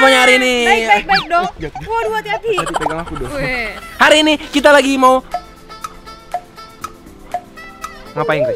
semuanya hari ini? Baik dong. Waduh, hati-hati. Tadi pegang aku dong. Weh. Hari ini kita lagi mau ngapain guys?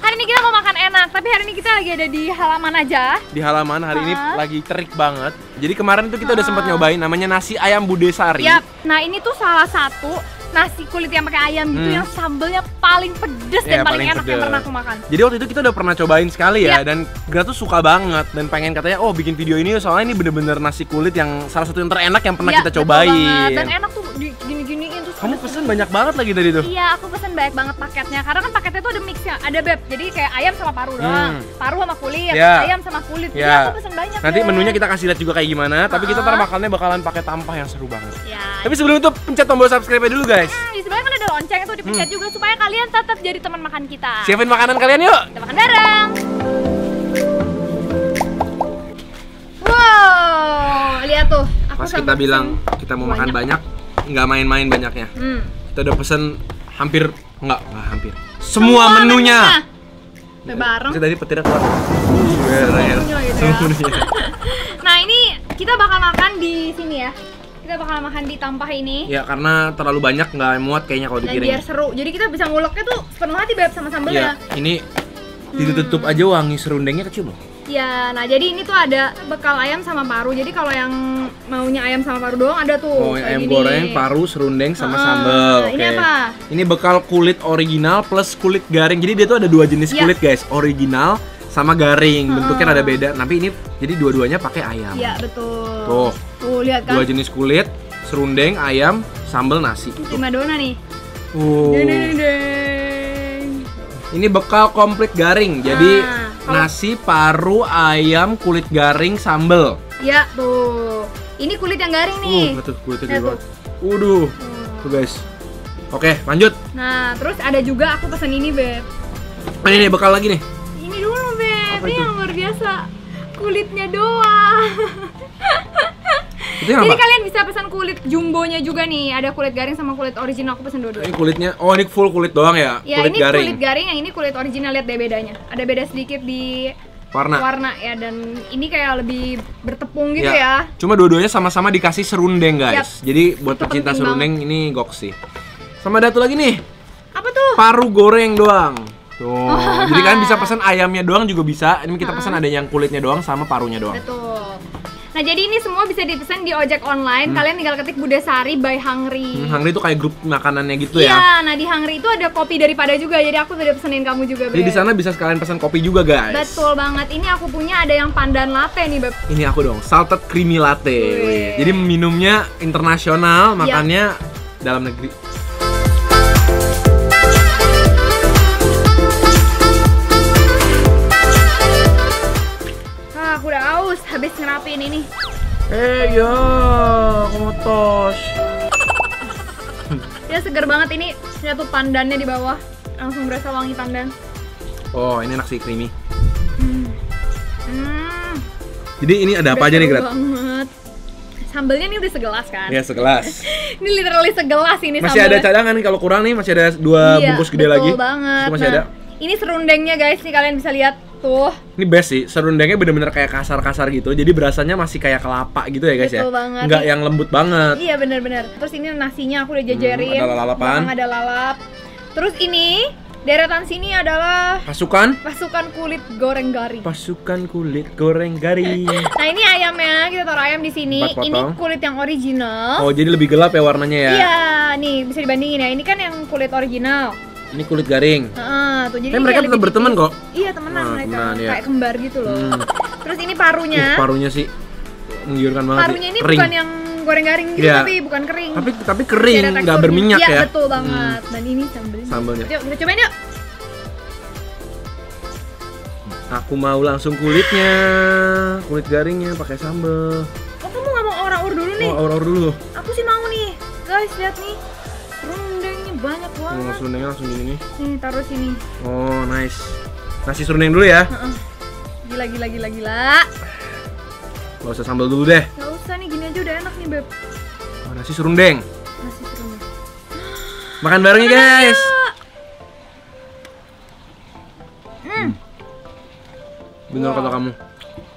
Hari ini kita mau makan enak, tapi hari ini kita lagi ada di halaman aja. Di halaman hari ini lagi terik banget. Jadi kemarin itu kita udah sempat nyobain namanya nasi ayam Bude Sari. Yap. Nah, ini tuh salah satu nasi kulit yang pakai ayam gitu yang sambelnya paling pedes dan paling enak yang pernah aku makan. Jadi waktu itu kita udah pernah cobain sekali ya, dan Gra tuh suka banget dan pengen katanya oh bikin video ini soalnya ini bener-bener nasi kulit yang salah satu yang terenak yang pernah kita cobain. Dan enak tuh gini-giniin tuh. Kamu pesen banyak banget lagi tadi tuh. Iya, aku pesen banyak banget paketnya karena kan paketnya tuh ada mixnya, ada beb. Jadi kayak ayam sama paru doang, paru sama kulit, ayam sama kulit. Jadi aku pesen banyak. Nanti menunya kita kasih lihat juga kayak gimana, tapi kita ntar makannya bakalan pakai tampah yang seru banget. Ya. Tapi sebelum itu pencet tombol subscribe dulu guys. Di sebelah kan ada lonceng tuh dipencet juga supaya kalian tetap jadi teman makan kita. Siapin makanan kalian yuk. Kita makan bareng. Wow, lihat tuh. Pas kita bilang kita mau makan banyak, nggak main-main banyaknya. Kita udah pesen hampir hampir semua menunya. Bareng. Tadi petirnya keluar. Nah, ini kita bakal makan di sini ya. Kita bakal makan di tampah ini. Ya karena terlalu banyak nggak muat kayaknya kalau dipiring. Dan biar seru. Jadi kita bisa nguleknya tuh sepenuh hati beb sama sambelnya. Ya, ini ditutup aja wangi serundengnya kecil loh. Ya, nah jadi ini tuh ada bekal ayam sama paru. Jadi kalau yang maunya ayam sama paru doang ada tuh. Oh, ayam goreng, paru, serundeng sama sambal. Ini apa? Ini bekal kulit original plus kulit garing. Jadi dia tuh ada dua jenis kulit guys, original sama garing. Bentuknya ada beda. Tapi ini jadi dua-duanya pakai ayam. Iya, betul. Tuh, lihat kan. Dua jenis kulit, serundeng, ayam, sambal, nasi. Primadona nih. Ini bekal komplit garing. Jadi nasi, paru, ayam, kulit garing, sambal. Ya, tuh. Ini kulit yang garing nih. Betul, kulitnya gede banget. Tuh guys. Oke, lanjut. Nah, terus ada juga aku pesan ini, beb. Ini bekal lagi nih. Ini dulu, beb. Ini yang luar biasa. Kulitnya doang. Jadi kalian bisa pesan kulit jumbonya juga nih. Ada kulit garing sama kulit original, aku pesan dua-duanya. Ini kulitnya, ini full kulit doang ya? Ya, kulit ini garing. kulit garing, yang ini kulit original, lihat deh bedanya. Ada beda sedikit di warna ya, dan ini kayak lebih bertepung gitu ya. Cuma dua-duanya sama-sama dikasih serundeng guys. Jadi buat pecinta serundeng ini goks sih. Sama ada satu lagi nih. Apa tuh? Paru goreng doang. Tuh. Jadi kalian bisa pesan ayamnya doang juga bisa. Ini kita pesan ada yang kulitnya doang sama parunya doang. Betul. Nah, jadi ini semua bisa dipesan di ojek online. Kalian tinggal ketik Bude Sari by Hungry. Hungry itu kayak grup makanannya gitu ya. Iya, nah di Hungry itu ada kopi daripada juga. Jadi aku udah pesenin kamu juga, Beb. Jadi di sana bisa sekalian pesan kopi juga, guys. Betul banget. Ini aku punya ada yang pandan latte nih, Beb. Ini aku dong, salted creamy latte. Jadi minumnya internasional, makannya dalam negeri. Aku udah aus habis ngerapiin ini. Ya, kotos. Ya segar banget ini. Lihat tuh pandannya di bawah. Langsung berasa wangi pandan. Oh, ini enak sih, creamy. Jadi ini ada apa aja nih, Grat? Banget. Sambelnya ini udah segelas kan? Ya, segelas. Ini literally segelas ini masih sambelnya. ada cadangan nih, kalau kurang nih masih ada 2 bungkus gede lagi. Betul banget. Itu masih ada. Ini serundengnya guys, nih kalian bisa lihat tuh. Ini best sih, serundengnya bener-bener kayak kasar-kasar gitu. Jadi berasanya masih kayak kelapa gitu ya guys. Betul banget. Nggak yang lembut banget. Iya bener-bener. Terus ini nasinya aku udah jajarin. Ada lalapan. Ada lalap. Terus ini deretan sini adalah pasukan kulit goreng garing. Pasukan kulit goreng garing. Nah, ini ayamnya, kita taruh ayam di sini. Ini kulit yang original. Oh, jadi lebih gelap ya warnanya ya? Iya, nih bisa dibandingin ya. Ini kan yang kulit original. Ini kulit garing. Tuh, jadi mereka tetap berteman kok. Iya, temenan mereka. Ya. Kayak kembar gitu loh. Terus ini parunya. Parunya sih menggiurkan banget. Parunya ini kering. bukan yang goreng garing gitu, tapi bukan kering. Tapi kering, nggak berminyak ya. Iya, betul banget. Dan ini sambelnya. Yuk, kita cobain yuk. Aku mau langsung kulitnya, kulit garingnya pakai sambel. Oh, kamu nggak mau ora-ur dulu nih? Oh, ora-ur dulu. Aku sih mau nih, guys, lihat nih. Serundengnya banyak banget. Serundengnya langsung gini nih. Nih, taruh sini. Oh, nice. Nasi serundeng dulu ya. Gila. Gak usah sambal dulu deh. Gak usah nih, gini aja udah enak nih, Beb. Oh, nasi serundeng. Nasi serundeng. Makan bareng ya, guys. Bener kata kamu.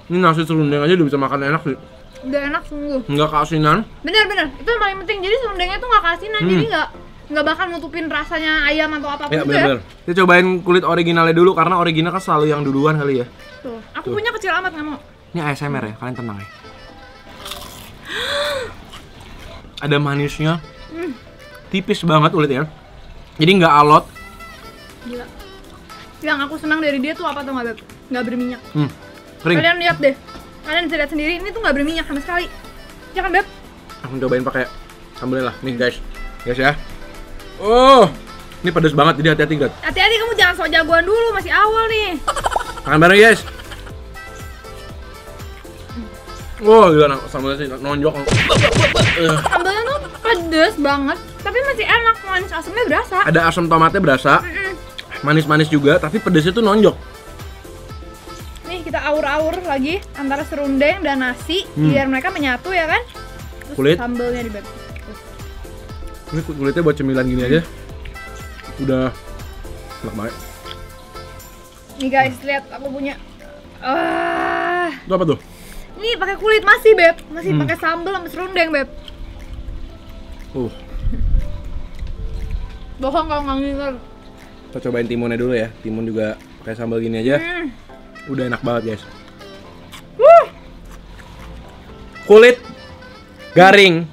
Ini nasi serundeng aja udah bisa makan enak sih. Udah enak sungguh. Nggak keasinan. Bener, itu yang paling penting. Jadi serundengnya tuh nggak keasinan, jadi nggak bakal nutupin rasanya ayam atau apapun. Ya bener. Kita cobain kulit originalnya dulu karena original kan selalu yang duluan kali ya. Tuh, aku punya kecil amat nggak mau. Ini ASMR ya, kalian tenang ya. Ada manisnya, tipis banget kulitnya. Jadi nggak alot. Gila. Yang aku senang dari dia tuh apa tuh nggak, Beb? Nggak berminyak. Kering. Kalian lihat deh. Kalian bisa lihat sendiri, ini tuh nggak berminyak sama sekali. Ya kan, Beb? Aku cobain pakai sambelnya lah. Nih guys ya. Oh, ini pedas banget, jadi hati-hati guys. Hati-hati, kamu jangan sok jagoan dulu, masih awal nih. Makan bareng guys. Wow, gila sambelnya sih nonjok. Sambelnya tuh pedas banget, tapi masih enak, manis asamnya berasa. Ada asam tomatnya berasa. Manis-manis juga, tapi pedasnya tuh nonjok. Nih kita aur-aur lagi antara serundeng dan nasi biar mereka menyatu ya kan. Terus Kulit sambelnya dibagi. Ini kulitnya buat cemilan gini aja. Udah enak banget. Nih guys, lihat aku punya. Itu apa tuh? Ini pakai kulit masih, Beb. Masih pakai sambel sama serundeng, Beb. Bohong kalau nggak ngiler. Kita cobain timunnya dulu ya. Timun juga pakai sambal gini aja. Udah enak banget, guys. Kulit garing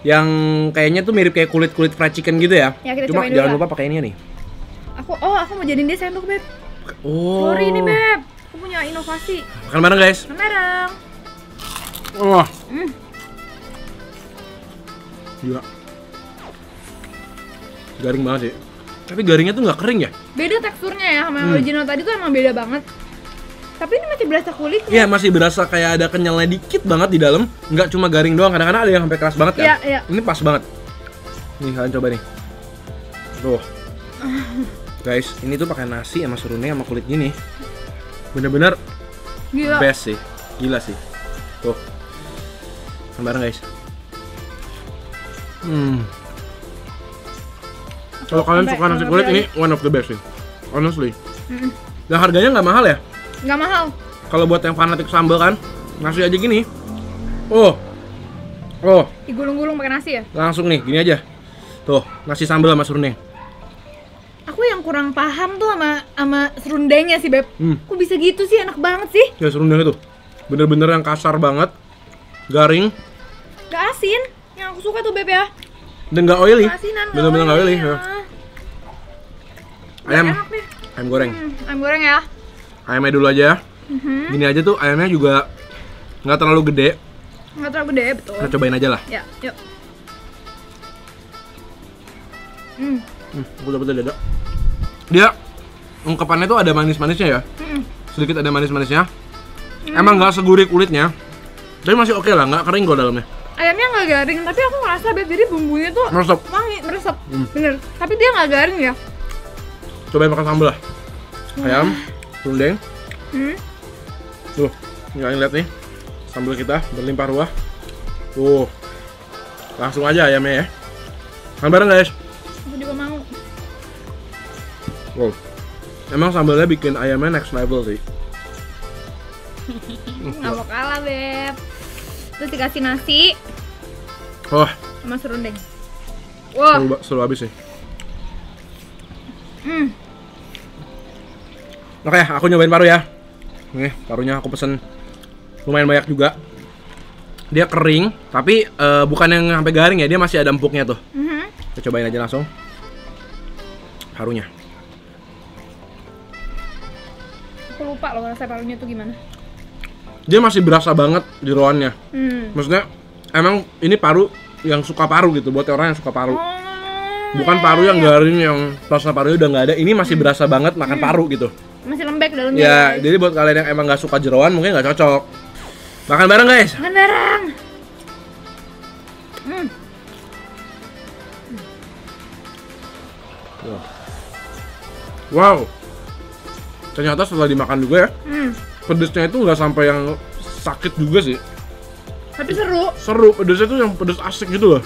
yang kayaknya tuh mirip kayak kulit fried chicken gitu ya. Kita Cuma jangan lupa pakai ini nih. Aku mau jadiin dia sendok, Beb. Oh. Sorry nih, Beb. Aku punya inovasi. Makan bareng, guys. Makan bareng. Wah. Gila. Garing banget sih. Tapi garingnya tuh nggak kering ya? Beda teksturnya ya sama yang original tadi tuh emang beda banget. Tapi ini masih berasa kulitnya. Iya, masih berasa kayak ada kenyalnya dikit banget di dalam. Nggak cuma garing doang, kadang-kadang ada yang sampai keras banget kan? Iya. Ini pas banget. Nih, kalian coba nih. Tuh. Guys, ini tuh pakai nasi sama serundeng sama kulit gini. Bener-bener gila. Best sih. Gila sih. Tuh. Bareng guys. Kalau kalian suka nasi kulit ini one of the best sih. Honestly. Dan harganya nggak mahal ya? Nggak mahal. Kalau buat yang fanatik sambal kan, nasi aja gini. Digulung-gulung pakai nasi ya? Langsung nih, gini aja. Tuh, nasi sambal sama serundeng. Aku yang kurang paham tuh sama serundengnya sih, Beb. Kok bisa gitu sih, enak banget sih. Ya serundengnya tuh, bener-bener yang kasar banget, garing. Gak asin, yang aku suka tuh, Beb ya. Dan gak oily, Asinan, bener-bener gak oily. Ya. Ayam goreng. Ayam goreng ya. Ayamnya dulu aja. Gini aja tuh, ayamnya juga nggak terlalu gede. Nggak terlalu gede, betul. Kita cobain aja lah. Ya, yuk. Betul-betul dada. Dia ungkapannya tuh ada manis-manisnya ya. Sedikit ada manis-manisnya. Emang nggak segurih kulitnya, tapi masih oke lah, nggak kering kok dalamnya. Ayamnya nggak garing, tapi aku ngerasa, Beb, jadi bumbunya tuh meresap. Wangi, meresap. Bener. Tapi dia nggak garing ya. Cobain makan sambal lah. Ayam, serundeng. Tuh, kalian lihat nih, sambal kita berlimpah ruah. Tuh, langsung aja ayamnya ya. Makan bareng guys. Aku juga mau. Wow, emang sambalnya bikin ayamnya next level sih. Nggak mau kalah, Beb. Terus dikasih nasi. Sama serundeng. Wah. Seru habis sih. Oke, aku nyobain paru ya. Nih, parunya aku pesen lumayan banyak juga. Dia kering, tapi bukan yang sampai garing ya, dia masih ada empuknya tuh. Kita cobain aja langsung parunya. Aku lupa loh rasa parunya tuh gimana. Dia masih berasa banget jeroannya. Maksudnya emang ini paru yang suka paru gitu, buat orang yang suka paru. Bukan paru yang garing yang rasa parunya udah nggak ada. Ini masih berasa banget makan paru gitu. Masih lembek dalamnya. Ya, jadi buat kalian yang emang nggak suka jeroan mungkin nggak cocok. Makan bareng guys. Makan bareng. Wow. Ternyata setelah dimakan juga ya, pedesnya itu nggak sampai yang sakit juga sih. Tapi seru. Seru, pedesnya tuh yang pedes asik gitu loh.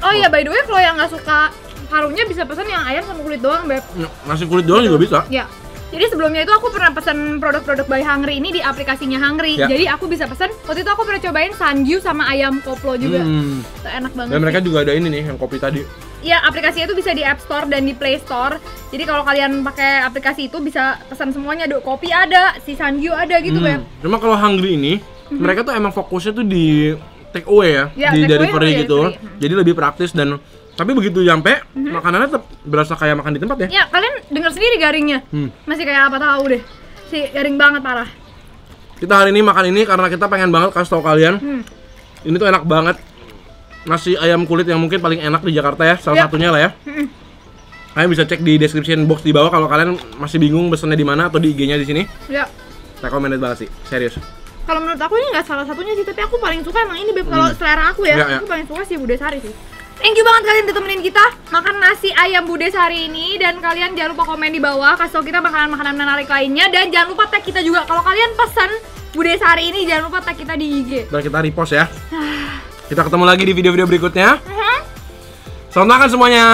Oh iya, by the way, kalau yang nggak suka parunya bisa pesan yang ayam sama kulit doang, Beb. Nasi kulit doang juga bisa. Ya. Jadi sebelumnya itu aku pernah pesan produk-produk by Hungry ini di aplikasinya Hungry. Jadi aku bisa pesan. Waktu itu aku pernah cobain Sanju sama ayam koplo juga. Itu enak banget. Dan mereka juga ada ini nih yang kopi tadi. Iya, aplikasinya itu bisa di App Store dan di Play Store. Jadi kalau kalian pakai aplikasi itu bisa pesan semuanya, kopi ada, si Sanju ada gitu, Beb. Cuma kalau Hungry ini, mereka tuh emang fokusnya tuh di take away ya di delivery gitu. Jadi lebih praktis dan tapi begitu nyampe, makanannya tetap berasa kayak makan di tempat ya. Ya, kalian dengar sendiri garingnya. Masih kayak apa tahu deh. Garing banget parah. Kita hari ini makan ini karena kita pengen banget kasih tau kalian. Ini tuh enak banget. Nasi ayam kulit yang mungkin paling enak di Jakarta ya, salah satunya lah ya. Kalian bisa cek di description box di bawah kalau kalian masih bingung pesennya di mana atau di IG-nya di sini. Ya. Recommended banget sih, serius. Kalau menurut aku ini nggak salah satunya sih, tapi aku paling suka emang ini, Beb. Kalau selera aku ya, aku paling suka sih Bude Sari sih. Thank you banget kalian udah temenin kita makan nasi ayam Bude Sari ini. Dan kalian jangan lupa komen di bawah, kasih tau kita makanan-makanan menarik lainnya. Dan jangan lupa tag kita juga kalau kalian pesan Bude Sari ini, jangan lupa tag kita di IG. Dan kita repost ya. Kita ketemu lagi di video-video berikutnya. Selamat makan semuanya.